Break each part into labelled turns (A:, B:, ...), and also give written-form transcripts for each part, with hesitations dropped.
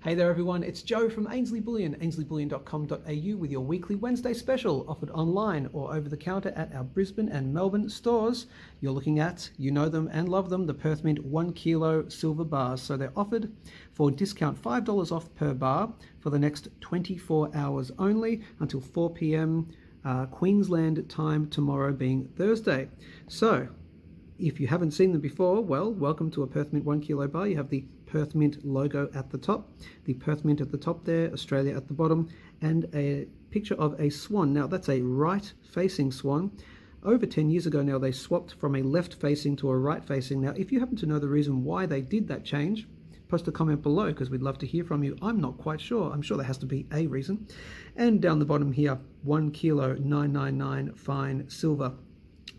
A: Hey there everyone, it's Joe from Ainslie Bullion, ainslieBullion.com.au with your weekly Wednesday special offered online or over the counter at our Brisbane and Melbourne stores. You're looking at, you know them and love them, the Perth Mint 1 kilo silver bars. So they're offered for discount $5 off per bar for the next 24 hours only until 4 p.m. Queensland time tomorrow being Thursday. So if you haven't seen them before, well, welcome to a Perth Mint 1 kilo bar. You have the Perth Mint logo at the top, the Perth Mint at the top there, Australia at the bottom, and a picture of a swan. Now that's a right-facing swan. Over 10 years ago now, they swapped from a left-facing to a right-facing. Now, if you happen to know the reason why they did that change, post a comment below because we'd love to hear from you. I'm not quite sure. I'm sure there has to be a reason. And down the bottom here, 1 kilo 999 fine silver.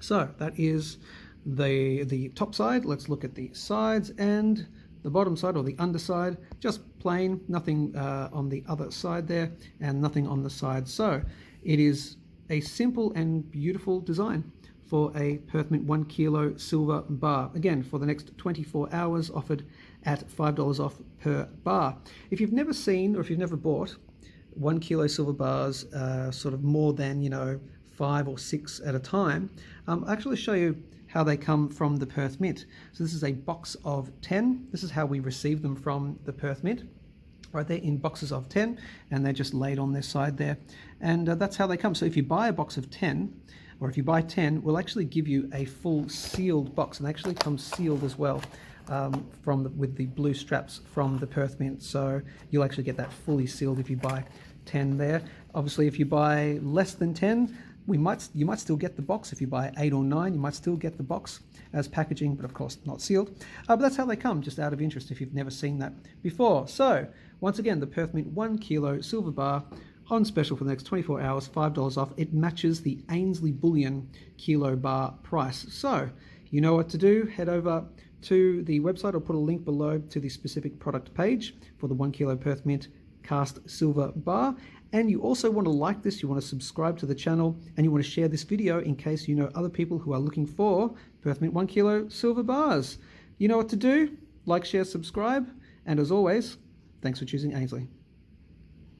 A: So that is the top side. Let's look at the sides and the bottom side, or the underside, just plain, nothing on the other side there and nothing on the side. So it is a simple and beautiful design for a Perth Mint 1 kilo silver bar. Again, for the next 24 hours, offered at $5 off per bar. If you've never seen or if you've never bought 1 kilo silver bars, sort of more than 5 or 6 at a time, I'll actually show you how they come from the Perth Mint. So this is a box of 10. This is how we receive them from the Perth Mint. Right, they're in boxes of 10 and they're just laid on their side there. And that's how they come. So if you buy a box of 10, or if you buy 10, we'll actually give you a full sealed box, and they actually come sealed as well with the blue straps from the Perth Mint. So you'll actually get that fully sealed if you buy 10 there. Obviously, if you buy less than 10, you might still get the box. If you buy 8 or 9, you might still get the box as packaging, but of course not sealed. But that's how they come, just out of interest if you've never seen that before. So once again, the Perth Mint 1 kilo silver bar on special for the next 24 hours, $5 off. It matches the Ainslie Bullion kilo bar price. So you know what to do. Head over to the website. I'll put a link below to the specific product page for the 1 kilo Perth Mint cast silver bar. And you also want to like this, you want to subscribe to the channel, and you want to share this video in case you know other people who are looking for Perth Mint 1 kilo silver bars. You know what to do. Like, share, subscribe, and as always, thanks for choosing Ainslie.